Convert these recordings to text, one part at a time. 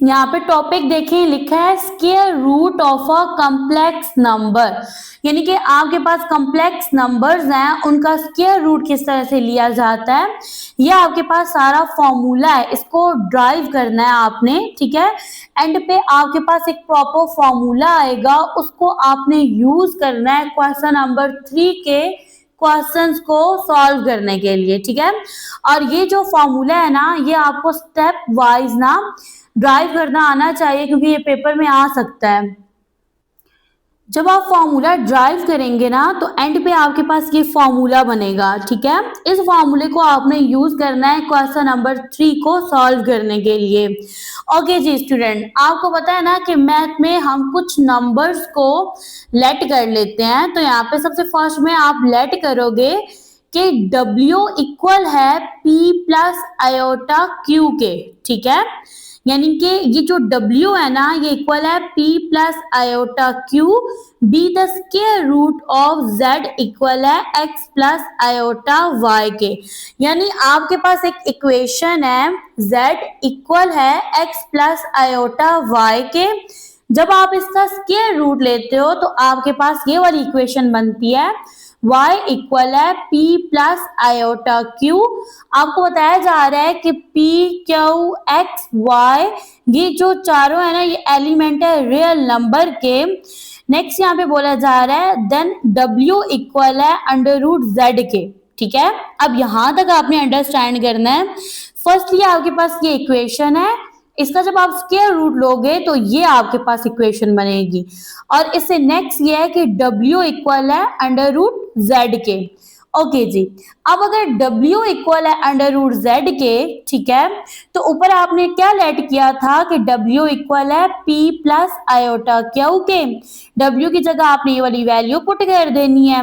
यहाँ पे टॉपिक देखें, लिखा है square root of a complex number, यानी कि आपके पास कम्प्लेक्स नंबर्स हैं, उनका स्क्वायर रूट किस तरह से लिया जाता है। यह आपके पास सारा फॉर्मूला है, इसको ड्राइव करना है आपने, ठीक है। एंड पे आपके पास एक प्रॉपर फॉर्मूला आएगा, उसको आपने यूज करना है क्वेश्चन नंबर 3 के क्वेश्चंस को सॉल्व करने के लिए, ठीक है। और ये जो फॉर्मूला है ना, ये आपको स्टेप वाइज ना ड्राइव करना आना चाहिए, क्योंकि ये पेपर में आ सकता है। जब आप फॉर्मूला ड्राइव करेंगे ना, तो एंड पे आपके पास ये फॉर्मूला बनेगा, ठीक है। इस फॉर्मूले को आपने यूज करना है क्वेश्चन नंबर 3 को सॉल्व करने के लिए। ओके जी स्टूडेंट, आपको पता है ना कि मैथ में हम कुछ नंबर्स को लेट कर लेते हैं। तो यहाँ पे सबसे फर्स्ट में आप लेट करोगे कि W इक्वल है P प्लस आयोटा Q के, ठीक है। यानी कि ये जो W है ना, ये इक्वल है P plus iota Q, be the square root of Z equal है X प्लस आयोटा Y के। यानी आपके पास एक इक्वेशन है, Z इक्वल है X प्लस आयोटा Y के। जब आप इसका स्क्वायर रूट लेते हो तो आपके पास ये वाली इक्वेशन बनती है, y इक्वल है p प्लस आयोटा q। आपको बताया जा रहा है कि p q x y ये जो चारों है ना, ये एलिमेंट है रियल नंबर के। नेक्स्ट यहाँ पे बोला जा रहा है देन w इक्वल है अंडर रूट z के, ठीक है। अब यहां तक आपने अंडरस्टैंड करना है। फर्स्टली आपके पास ये इक्वेशन है, इसका जब आप स्क्वायर रूट लोगे तो ये आपके पास इक्वेशन बनेगी। और इससे नेक्स्ट ये है कि W इक्वल है अंडर रूट Z के। ओके जी, अब अगर W इक्वल है अंडर रूट Z के, ठीक है, तो ऊपर आपने क्या लेट किया था कि W इक्वल है P प्लस आयोटा Q के। W की जगह आपने ये वाली वैल्यू पुट कर देनी है।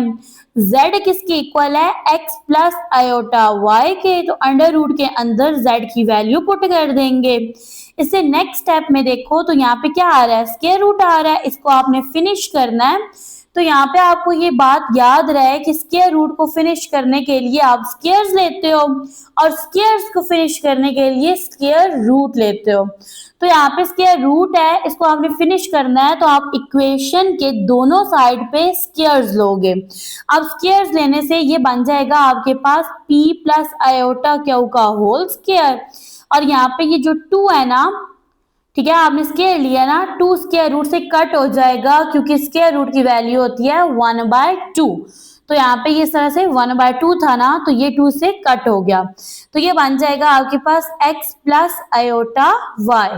Z किसके इक्वल है X प्लस आयोटा Y के, तो अंडर रूट के अंदर Z की वैल्यू पुट कर देंगे। इससे नेक्स्ट स्टेप में देखो तो यहाँ पे क्या आ रहा है, स्क्वायर रूट आ रहा है, इसको आपने फिनिश करना है। तो यहाँ पे आपको ये बात याद रहे कि स्क्वायर रूट को फिनिश करने के लिए आप स्क्वायर्स लेते हो, और स्क्वायर्स को फिनिश करने के लिए स्क्वायर रूट लेते हो। तो यहाँ पे स्क्वायर रूट है, इसको आपने फिनिश करना है, तो आप इक्वेशन के दोनों साइड पे स्क्वायर्स लोगे। अब स्क्वायर्स लेने से ये बन जाएगा आपके पास p प्लस आयोटा क्यू का होल स्क्वायर। और यहाँ पे ये जो 2 है ना, ठीक है, आपने स्क्वायर लिया ना, 2 स्क्वायर रूट से कट हो जाएगा, क्योंकि स्क्वायर रूट की वैल्यू होती है 1/2। तो यहाँ पे ये इस तरह से 1/2 था ना, तो ये 2 से कट हो गया, तो ये बन जाएगा आपके पास x plus iota y।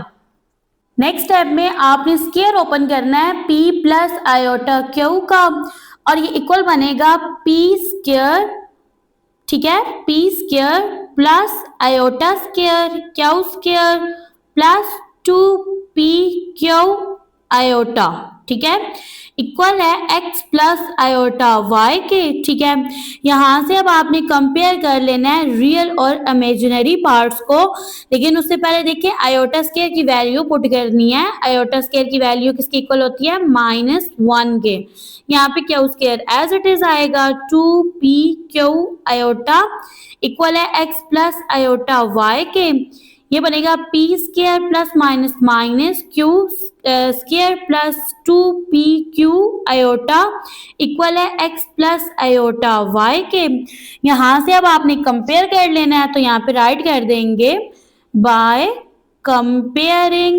Next step में आपने स्क्वायर ओपन करना है p प्लस आयोटा q का, और ये इक्वल बनेगा p स्क्वायर, ठीक है, p square plus iota square Q square plus 2pq iota, ठीक है, इक्वल है x प्लस आयोटा y के, ठीक है। यहां से अब आपने कंपेयर कर लेना है रियल और इमेजिनरी पार्ट्स को, लेकिन उससे पहले देखिए आयोटा स्क्वायर की वैल्यू पुट करनी है। आयोटा स्क्वायर की वैल्यू किसके इक्वल होती है, -1 के। यहाँ पे q square as it is आएगा, 2pq आयोटा इक्वल है x प्लस आयोटा y के। ये बनेगा p square plus minus minus q square plus 2pq iota equal है x प्लस आयोटा y के। यहां से अब आपने कंपेयर कर लेना है, तो यहाँ पे राइट कर देंगे by comparing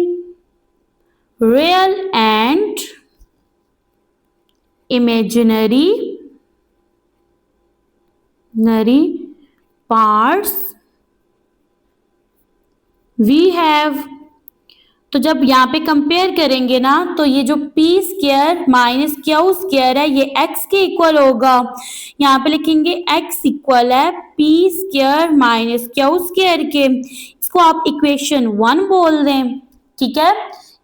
real and imaginary parts we have. तो जब यहाँ पे कंपेयर करेंगे ना, तो ये जो p square minus Q square है, ये x के इक्वल होगा। यहाँ पे लिखेंगे x इक्वल है p square minus Q square के। इसको आप इक्वेशन 1 बोल दें, ठीक है,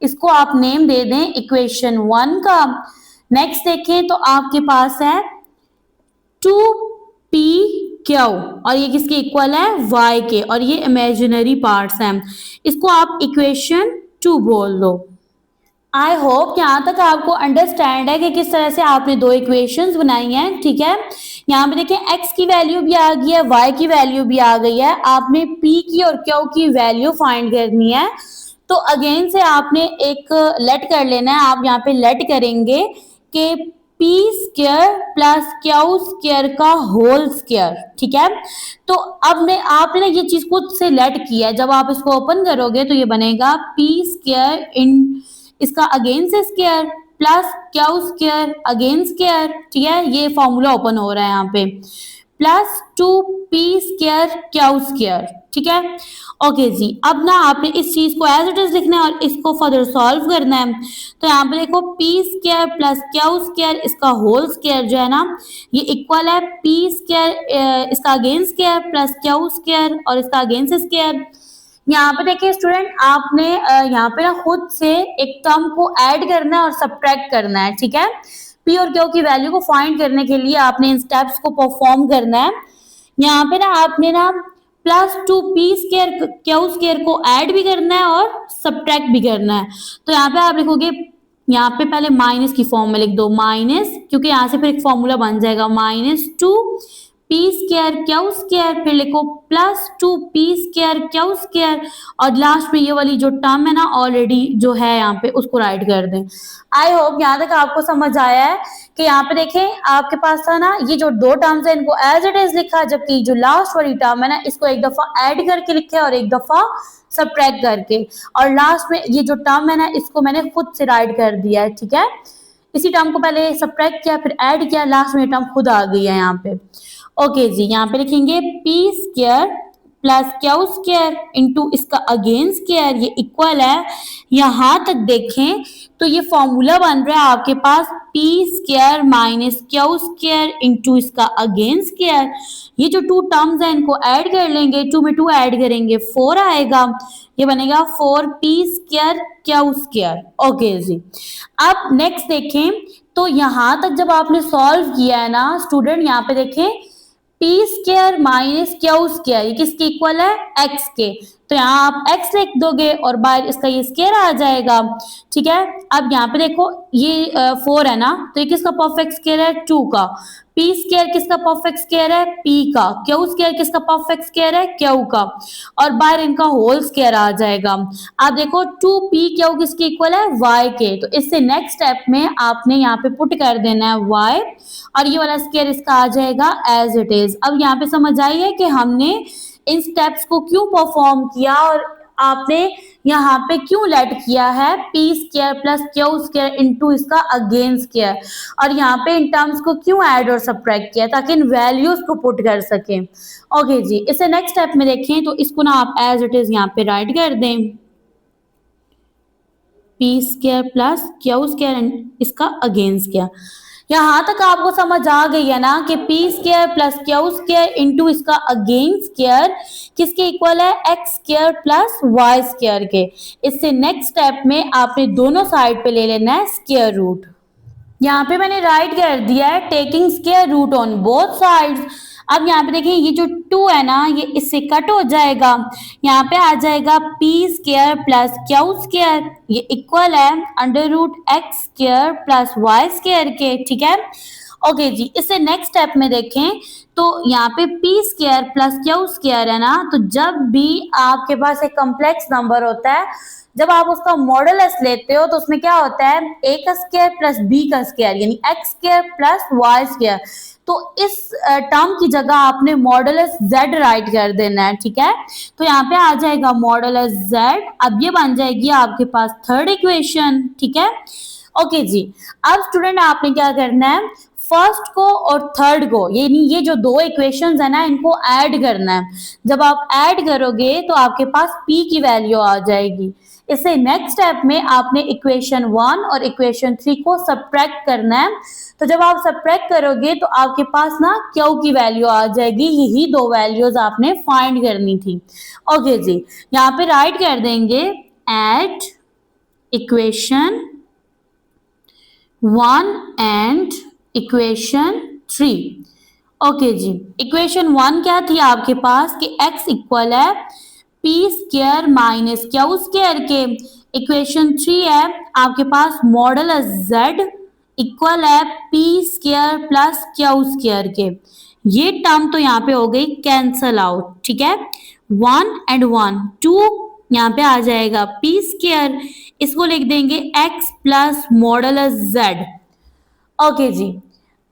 इसको आप नेम दे दें इक्वेशन 1 का। नेक्स्ट देखें तो आपके पास है 2pq, और ये किसके इक्वल है, y के, और ये इमेजिनरी पार्ट्स हैं, इसको आप इक्वेशन 2 बोल दो। आई होप यहाँ तक आपको अंडरस्टैंड है कि किस तरह से आपने दो इक्वेशंस बनाई हैं, ठीक है। यहाँ पे देखें x की वैल्यू भी आ गई है, y की वैल्यू भी आ गई है, आपने p की और q की वैल्यू फाइंड करनी है। तो अगेन से आपने एक लेट कर लेना है। आप यहाँ पे लेट करेंगे कि p square plus q square का होल स्क्वायर, ठीक है। तो अब मैं आपने ना ये चीज खुद से लेट किया है, जब आप इसको ओपन करोगे तो ये बनेगा पी स्क्वायर इन इसका अगेन से square plus q square again square, ठीक है। ये फॉर्मूला ओपन हो रहा है यहाँ पे, plus 2p square Q square, ठीक है। ओके जी, अब ना आपने इस चीज को एज इट इज लिखना है और इसको फर्दर सॉल्व करना है। तो यहाँ पे देखो p square plus q square इसका होल स्क्वायर जो है ना, ये इक्वल है p स्क्वायर इसका again square plus q square और इसका अगेन से स्क्वायर। यहाँ पे देखिए स्टूडेंट, आपने यहाँ पे ना खुद से एक टर्म को ऐड करना है और सब्ट्रैक्ट करना है, ठीक है। पी और क्यू की वैल्यू को फाइंड करने के लिए आपने इन स्टेप्स को परफॉर्म करना है। यहाँ पे ना आपने ना plus 2p square Q square को ऐड भी करना है और सब्ट्रैक्ट भी करना है। तो यहाँ पे आप लिखोगे, यहाँ पे पहले माइनस की फॉर्म में लिख दो माइनस, क्योंकि यहाँ से फिर एक फॉर्मूला बन जाएगा minus 2p square Q square, फिर लिखो plus 2p square Q square और लास्ट में ये वाली जो टर्म है ना ऑलरेडी जो है यहाँ पे उसको राइट कर दें। आई होप यहाँ तक आपको समझ आया है कि यहाँ पे देखें आपके पास था ना ये जो दो टर्म्स है इनको एज इट इज लिखा, जबकि जो लास्ट वाली टर्म है ना इसको एक दफा ऐड करके लिखा और एक दफा सब्ट्रैक्ट करके, और लास्ट में ये जो टर्म है ना इसको मैंने खुद से राइट कर दिया है, ठीक है। इसी टर्म को पहले सब्ट्रैक्ट किया फिर ऐड किया, लास्ट में टर्म खुद आ गई है यहाँ पे। ओके जी, यहाँ पे लिखेंगे P square plus q square into इसका अगेन स्क्वायर, ये इक्वल है। यहां तक देखें तो ये फॉर्मूला बन रहा है आपके पास P square minus Q square into इसका अगेन स्क्वायर। ये जो टू टर्म्स हैं इनको ऐड कर लेंगे, 2 में 2 ऐड करेंगे 4 आएगा, ये बनेगा 4p square Q square. Okay जी, अब नेक्स्ट देखें तो यहां तक जब आपने सॉल्व किया है ना स्टूडेंट, यहाँ पे देखें p square minus Q square ये किसके इक्वल है, x के। तो यहाँ आप x लिख दोगे और बाहर इसका ये स्क्वायर आ जाएगा, ठीक है। अब यहाँ पे देखो ये 4 है ना, तो ये किसका परफेक्ट स्क्वायर है, 2 का। p स्क्वायर किसका परफेक्ट स्क्वायर है, p का। q स्क्वायर किसका परफेक्ट स्क्वायर है, q का। और बाहर इनका होल स्क्वायर आ जाएगा। आप देखो 2p q किसके इक्वल है, y के। तो इससे नेक्स्ट स्टेप में आपने यहाँ पे पुट कर देना है y और ये वाला स्क्वायर इसका आ जाएगा एज इट इज। अब यहाँ पे समझ आई है कि हमने इन स्टेप्स को क्यों परफॉर्म किया और आपने यहाँ पे क्यों लेट किया है P square plus q square into इसका अगेन स्क्वायर, और यहाँ पे इन टर्म्स को क्यों ऐड और सब्ट्रैक्ट किया ताकि इन वैल्यूज को पुट कर सकें। ओके जी, इसे नेक्स्ट स्टेप में देखें तो इसको ना आप एज इट इज यहाँ पे राइट कर दें, p square plus q square इसका अगेन स्क्वायर। यहां तक आपको समझ आ गई है ना कि p square plus q square into इसका अगेन स्क्वायर किसके इक्वल है, x square plus y square के। इससे नेक्स्ट स्टेप में आपने दोनों साइड पे ले लेना है स्क्वायर रूट। यहाँ पे मैंने राइट कर दिया है taking square root on both sides. अब यहाँ पे देखिए ये जो 2 है ना ये इससे कट हो जाएगा, यहाँ पे आ जाएगा p square plus q square, ये इक्वल है under root x square plus y square के, ठीक है। ओके जी, इससे नेक्स्ट स्टेप में देखें तो यहाँ पे p square plus q square है ना, तो जब भी आपके पास एक कॉम्प्लेक्स नंबर होता है जब आप उसका मॉडुलस लेते हो तो उसमें क्या होता है, a का स्क्वायर प्लस b का स्क्वायर यानी x square plus y square. तो इस टर्म की जगह आपने मॉडुलस z राइट कर देना है, ठीक है। तो यहाँ पे आ जाएगा मॉडुलस z। अब ये बन जाएगी आपके पास थर्ड इक्वेशन, ठीक है। ओके जी, अब स्टूडेंट आपने क्या करना है, फर्स्ट को और थर्ड को यानी ये जो दो इक्वेशंस है ना इनको ऐड करना है। जब आप ऐड करोगे तो आपके पास p की वैल्यू आ जाएगी। इससे नेक्स्ट स्टेप में आपने इक्वेशन 1 और इक्वेशन 3 को सब्ट्रैक्ट करना है। तो जब आप सब्ट्रैक्ट करोगे तो आपके पास ना क्यू की वैल्यू आ जाएगी, यही दो वैल्यूज आपने फाइंड करनी थी। ओके जी, यहाँ पे राइट कर देंगे at equation 1 and equation 3। Okay जी, इक्वेशन 1 क्या थी आपके पास कि x इक्वल है p square minus Q square के। इक्वेशन 3 है आपके पास मॉडुलस z इक्वल है p square plus q square के। ये टर्म तो यहाँ पे हो गई कैंसल आउट, ठीक है। 1 एंड 1 2 यहाँ पे आ जाएगा पी स्क्वायर, इसको लिख देंगे x plus modulus z। Okay जी,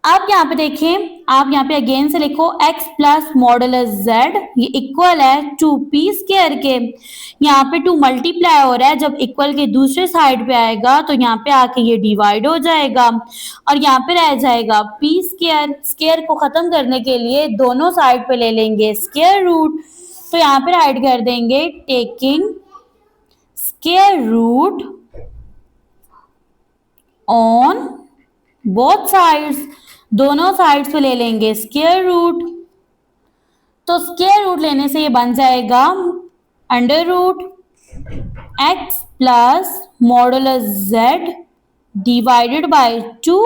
अब यहाँ पे देखें, आप यहाँ पे अगेन से लिखो x प्लस मॉडुलस z, ये इक्वल है टू पी स्क्वायर के। यहाँ पे टू मल्टीप्लाई हो रहा है, जब इक्वल के दूसरे साइड पे आएगा तो यहाँ पे आके ये डिवाइड हो जाएगा और यहाँ पे रह जाएगा पी स्क्वायर। स्क्वायर को खत्म करने के लिए दोनों साइड पे ले लेंगे स्क्वायर रूट, तो यहाँ पे राइट कर देंगे taking square root on both sides, दोनों साइड्स पे ले लेंगे स्क्वायर रूट। तो स्क्वायर रूट लेने से ये बन जाएगा under root x plus modulus z divided by 2,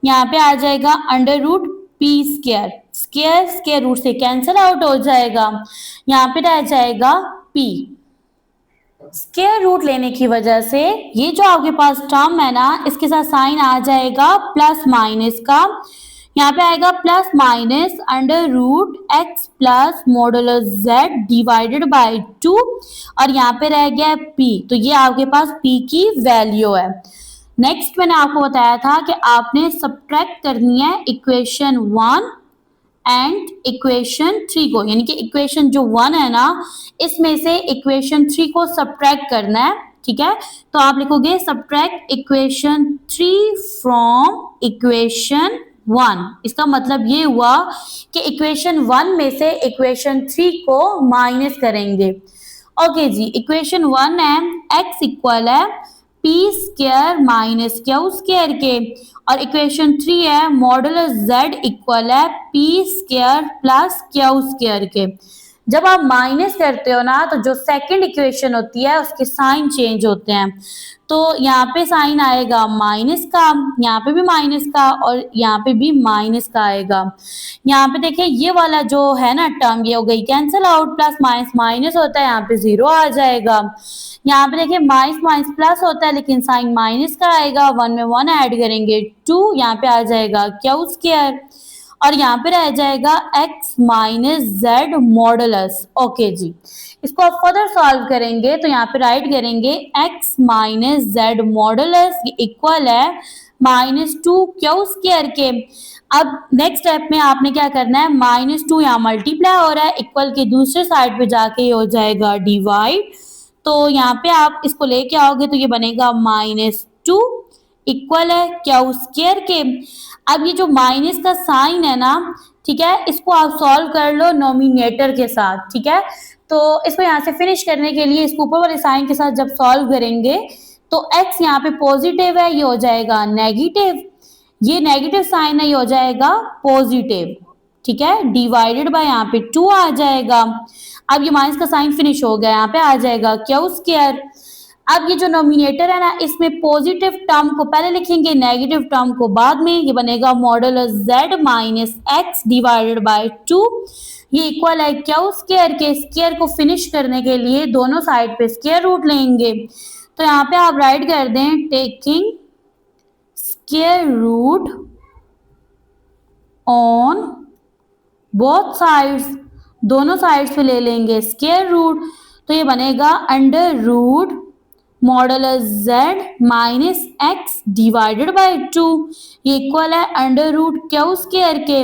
यहाँ पे आ जाएगा under root p square, square square root से कैंसिल आउट हो जाएगा, यहाँ पे रह जाएगा p। स्क्वायर रूट लेने की वजह से ये जो आपके पास टर्म है ना, इसके साथ साइन आ जाएगा प्लस माइनस का, यहाँ पे आएगा plus minus under root x plus modulus z divided by 2 और यहाँ पे रह गया p, तो ये आपके पास p की वैल्यू है। नेक्स्ट मैंने आपको बताया था कि आपने सब्ट्रैक्ट करनी है इक्वेशन 1 एंड इक्वेशन 3 को, यानी कि इक्वेशन जो 1 है ना, इसमें से इक्वेशन 3 को सब्ट्रैक्ट करना है, ठीक है। तो आप लिखोगे सब्ट्रैक्ट इक्वेशन 3 फ्रॉम इक्वेशन 1। इसका मतलब ये हुआ कि इक्वेशन 1 में से इक्वेशन 3 को माइनस करेंगे। ओके जी, इक्वेशन 1 है x इक्वल है P square minus Q square के, और इक्वेशन 3 है मॉडुलस z इक्वल है P square plus q square के। जब आप माइनस करते हो ना, तो जो सेकंड इक्वेशन होती है उसके साइन चेंज होते हैं, तो यहाँ पे साइन आएगा माइनस का, यहाँ पे भी माइनस का और यहाँ पे भी माइनस का आएगा। यहाँ पे देखिए ये वाला जो है ना टर्म, ये हो गई cancel out, plus minus minus होता है, यहाँ पे जीरो आ जाएगा। यहाँ पे देखिए माइनस माइनस प्लस होता है लेकिन साइन माइनस का आएगा, 1 में 1 ऐड करेंगे 2, यहाँ पे आ जाएगा क्यू स्क्वायर और यहाँ पे रह जाएगा x minus Z modulus. Okay जी, इसको आप फर्दर सॉल्व करेंगे तो यहाँ पे राइट करेंगे x minus Z modulus equal है -2 क्यू स्क्वायर के। अब नेक्स्ट स्टेप में आपने क्या करना है, -2 यहाँ मल्टीप्लाई हो रहा है, इक्वल के दूसरे साइड पे जाके हो जाएगा डिवाइड, तो यहाँ पे आप इसको लेके आओगे तो ये बनेगा -2 इक्वल है क्यू स्क्वायर के। अब ये जो माइनस का साइन है ना, ठीक है, इसको आप सॉल्व कर लो नोमिनेटर के साथ, ठीक है। तो इसको यहाँ से फिनिश करने के लिए इसको ऊपर वाले साइन के साथ जब सॉल्व करेंगे तो x यहाँ पे पॉजिटिव है, ये हो जाएगा नेगेटिव, ये नेगेटिव साइन है, ये हो जाएगा पॉजिटिव, ठीक है, डिवाइडेड बाय यहाँ पे 2 आ जाएगा। अब ये माइनस का साइन फिनिश हो गया, यहाँ पे आ जाएगा क्यू स्क्वायर। अब ये जो नोमिनेटर है ना, इसमें पॉजिटिव टर्म को पहले लिखेंगे, नेगेटिव टर्म को बाद में, ये बनेगा modulus z minus x divided by 2, ये इक्वल है क्यू स्क्वायर के। स्क्वायर को फिनिश करने के लिए दोनों साइड पे स्क्वायर रूट लेंगे, तो यहाँ पे आप राइट कर दें taking square root on both sides, दोनों साइड्स पे ले लेंगे स्क्वायर रूट, तो ये बनेगा under root modulus z minus x divided by 2, ये इक्वल है अंडर रूट क्यू स्क्वायर के।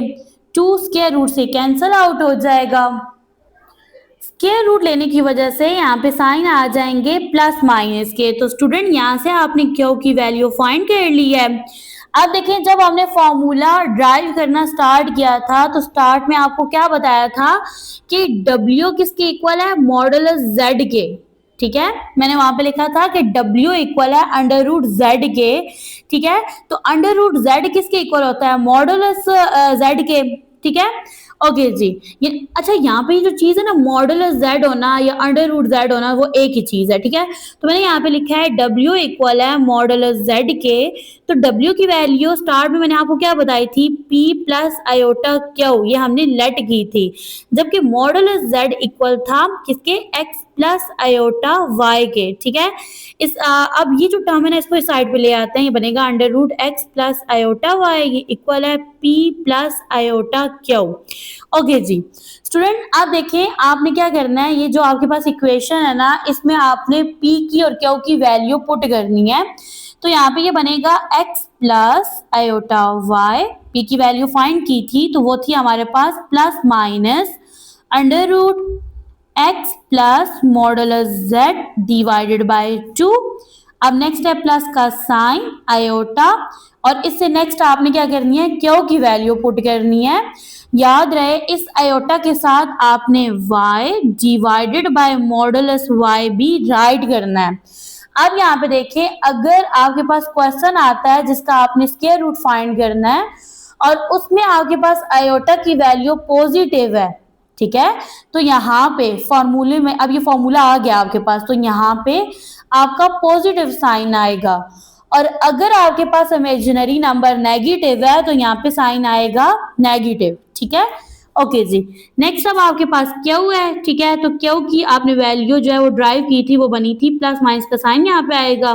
2 स्क्वायर रूट से कैंसिल आउट हो जाएगा। स्क्वायर रूट लेने की वजह से यहाँ पे साइन आ जाएंगे प्लस माइनस के, तो स्टूडेंट यहाँ से आपने क्यू की वैल्यू फाइंड कर ली है। अब देखें, जब हमने फॉर्मूला ड्राइव करना स्टार्ट किया था तो स्टार्ट में आपको क्या बताया था कि W किसके इक्वल है, मॉडुलस Z के, ठीक है। मैंने वहां पे लिखा था कि W इक्वल है अंडर रूट Z के, ठीक है। तो अंडर रूट Z किसके इक्वल होता है, मॉडुलस Z के, ठीक है। ओके जी, ये अच्छा, यहाँ पे जो चीज है ना मॉडुलस Z होना या अंडर रूट Z होना वो एक ही चीज है, ठीक है। तो मैंने यहाँ पे लिखा है W इक्वल है मॉडुलस Z के, तो W की वैल्यू स्टार्ट में मैंने आपको क्या बताई थी, P प्लस आयोटा Q, ये हमने लेट की थी, जबकि मॉडुलस Z इक्वल था किसके, X प्लस आयोटा Y के, ठीक है। अब ये जो टर्म है ना, इसको इस साइड पे ले आते हैं, ये बनेगा under root X plus iota Y, ये इक्वल है P plus iota Q। Okay जी स्टूडेंट, आप देखिए आपने क्या करना है, ये जो आपके पास इक्वेशन है ना, इसमें आपने p की और q की वैल्यू पुट करनी है। तो यहाँ पे ये बनेगा x plus iota y, p की वैल्यू फाइंड की थी तो वो थी हमारे पास plus minus under root x plus modulus z divided by 2। अब नेक्स्ट है प्लस का साइन आयोटा, और इससे नेक्स्ट आपने क्या करनी है, क्यू की वैल्यू पुट करनी है। याद रहे इस आयोटा के साथ आपने y divided by modulus y भी राइट करना है। अब यहाँ पे देखिए, अगर आपके पास क्वेश्चन आता है जिसका आपने स्क्वायर रूट फाइंड करना है और उसमें आपके पास आयोटा की वैल्यू पॉजिटिव है, ठीक है, तो यहाँ पे फॉर्मूले में, अब ये फॉर्मूला आ गया आपके पास, तो यहाँ पे आपका पॉजिटिव साइन आएगा। और अगर आपके पास इमेजिनरी नंबर नेगेटिव है तो यहाँ पे साइन आएगा नेगेटिव, ठीक है। ओके जी, नेक्स्ट अब आपके पास क्यू है, ठीक है, तो क्यू की आपने वैल्यू जो है वो ड्राइव की थी, वो बनी थी प्लस माइनस का साइन यहाँ पे आएगा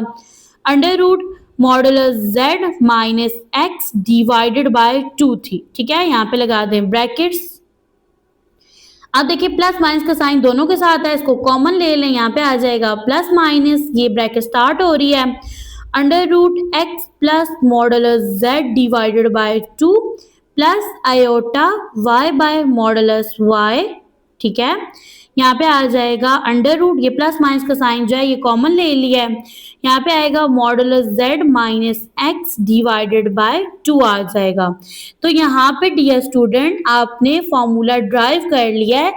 under root modulus z minus x divided by 2 थी, ठीक है, यहाँ पे लगा दें ब्रैकेट्स। अब देखिए प्लस माइनस का साइन दोनों के साथ है, इसको कॉमन ले लें, यहाँ पे आ जाएगा प्लस माइनस, ये ब्रैकेट स्टार्ट हो रही है under root x plus modulus z divided by 2 plus iota y by modulus y, ठीक है, यहाँ पे आ जाएगा अंडर रूट, ये प्लस माइनस का साइन जो है ये कॉमन ले लिया है, यहाँ पे आएगा modulus z minus x divided by 2 आ जाएगा। तो यहाँ पे डियर स्टूडेंट आपने फॉर्मूला ड्राइव कर लिया है।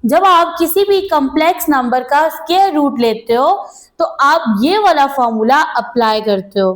जब आप किसी भी कॉम्प्लेक्स नंबर का स्क्वायर रूट लेते हो तो आप ये वाला फॉर्मूला अप्लाई करते हो।